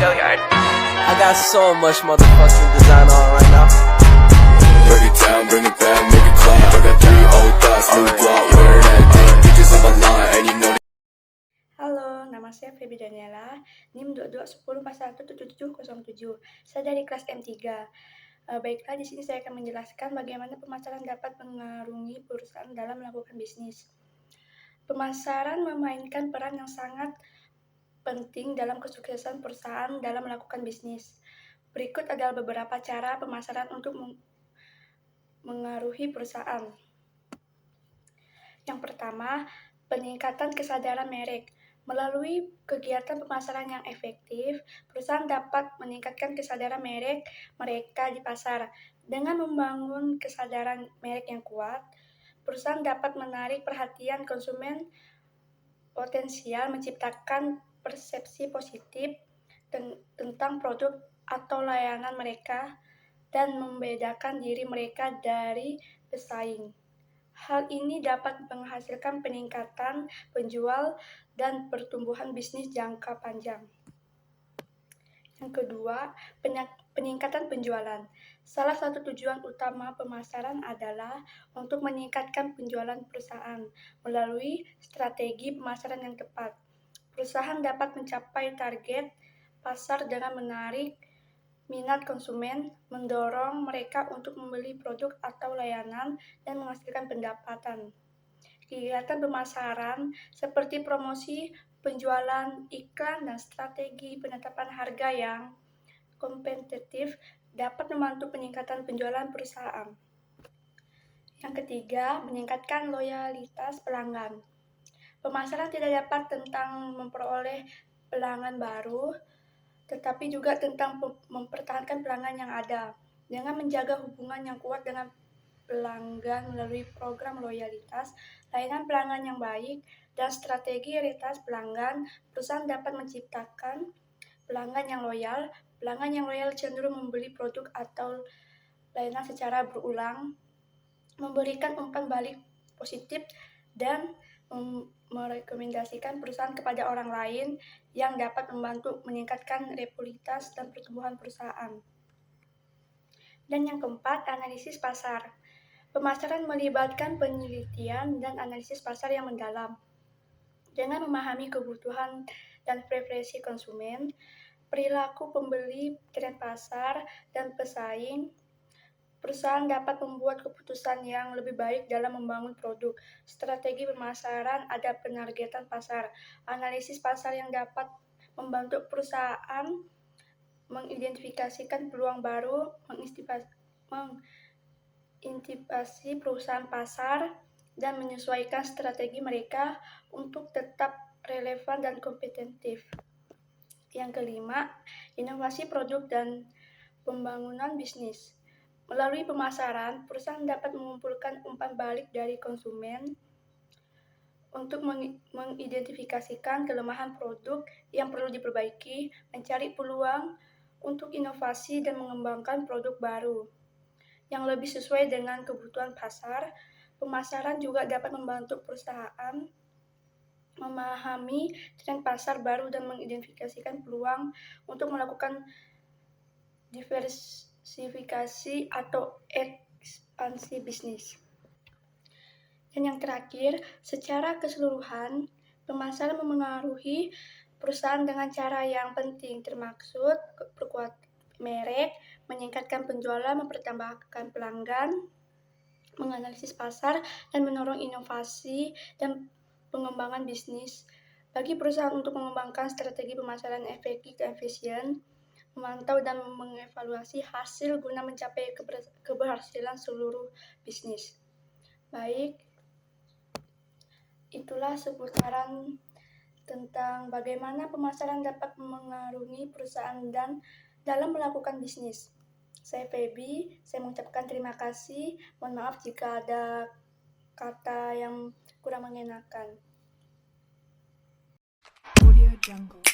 I got so much motherfucking design on right now. Break it down, bring it back, make it clap. I got 3 old thoughts, new block, wear that thing. Bitches on my line, and you know. Halo, nama saya Feby Daniela, NIM 2210417707. Saya dari kelas M3. Baiklah, di sini saya akan menjelaskan bagaimana pemasaran dapat mengarungi perusahaan dalam melakukan bisnis. Pemasaran memainkan peran yang sangat penting dalam kesuksesan perusahaan dalam melakukan bisnis. Berikut adalah beberapa cara pemasaran untuk mengaruhi perusahaan. Yang pertama, peningkatan kesadaran merek. Melalui kegiatan pemasaran yang efektif, perusahaan dapat meningkatkan kesadaran merek mereka di pasar. Dengan membangun kesadaran merek yang kuat, perusahaan dapat menarik perhatian konsumen potensial, menciptakan persepsi positif tentang produk atau layanan mereka, dan membedakan diri mereka dari pesaing. Hal ini dapat menghasilkan peningkatan penjual dan pertumbuhan bisnis jangka panjang. Yang kedua, peningkatan penjualan. Salah satu tujuan utama pemasaran adalah untuk meningkatkan penjualan perusahaan melalui strategi pemasaran yang tepat. Perusahaan dapat mencapai target pasar dengan menarik minat konsumen, mendorong mereka untuk membeli produk atau layanan, dan menghasilkan pendapatan. Kegiatan pemasaran seperti promosi, penjualan, iklan, dan strategi penetapan harga yang kompetitif dapat membantu peningkatan penjualan perusahaan. Yang ketiga, meningkatkan loyalitas pelanggan. Pemasaran tidak dapat tentang memperoleh pelanggan baru, tetapi juga tentang mempertahankan pelanggan yang ada. Dengan menjaga hubungan yang kuat dengan pelanggan melalui program loyalitas, layanan pelanggan yang baik, dan strategi retas pelanggan, perusahaan dapat menciptakan pelanggan yang loyal. Pelanggan yang loyal cenderung membeli produk atau layanan secara berulang, memberikan umpan balik positif, dan merekomendasikan perusahaan kepada orang lain yang dapat membantu meningkatkan reputasi dan pertumbuhan perusahaan. Dan yang keempat, analisis pasar. Pemasaran melibatkan penelitian dan analisis pasar yang mendalam. Dengan memahami kebutuhan dan preferensi konsumen, perilaku pembeli, tren pasar, dan pesaing, perusahaan dapat membuat keputusan yang lebih baik dalam membangun produk. Strategi pemasaran ada penargetan pasar. Analisis pasar yang dapat membantu perusahaan mengidentifikasikan peluang baru, mengantisipasi perusahaan pasar, dan menyesuaikan strategi mereka untuk tetap relevan dan kompetitif. Yang kelima, inovasi produk dan pembangunan bisnis. Melalui pemasaran, perusahaan dapat mengumpulkan umpan balik dari konsumen untuk mengidentifikasikan kelemahan produk yang perlu diperbaiki, mencari peluang untuk inovasi, dan mengembangkan produk baru yang lebih sesuai dengan kebutuhan pasar. Pemasaran juga dapat membantu perusahaan memahami tren pasar baru dan mengidentifikasikan peluang untuk melakukan diversifikasi atau ekspansi bisnis. Dan yang terakhir, secara keseluruhan, pemasaran memengaruhi perusahaan dengan cara yang penting, termaksud perkuat merek, meningkatkan penjualan, mempertambahkan pelanggan, menganalisis pasar, dan mendorong inovasi dan pengembangan bisnis. Bagi perusahaan untuk mengembangkan strategi pemasaran efektif dan efisien, memantau dan mengevaluasi hasil guna mencapai keberhasilan seluruh bisnis. Baik, itulah seputaran tentang bagaimana pemasaran dapat mengarungi perusahaan dan dalam melakukan bisnis. Saya Feby, saya mengucapkan terima kasih. Mohon maaf jika ada kata yang kurang mengenakan. Audio Jungle.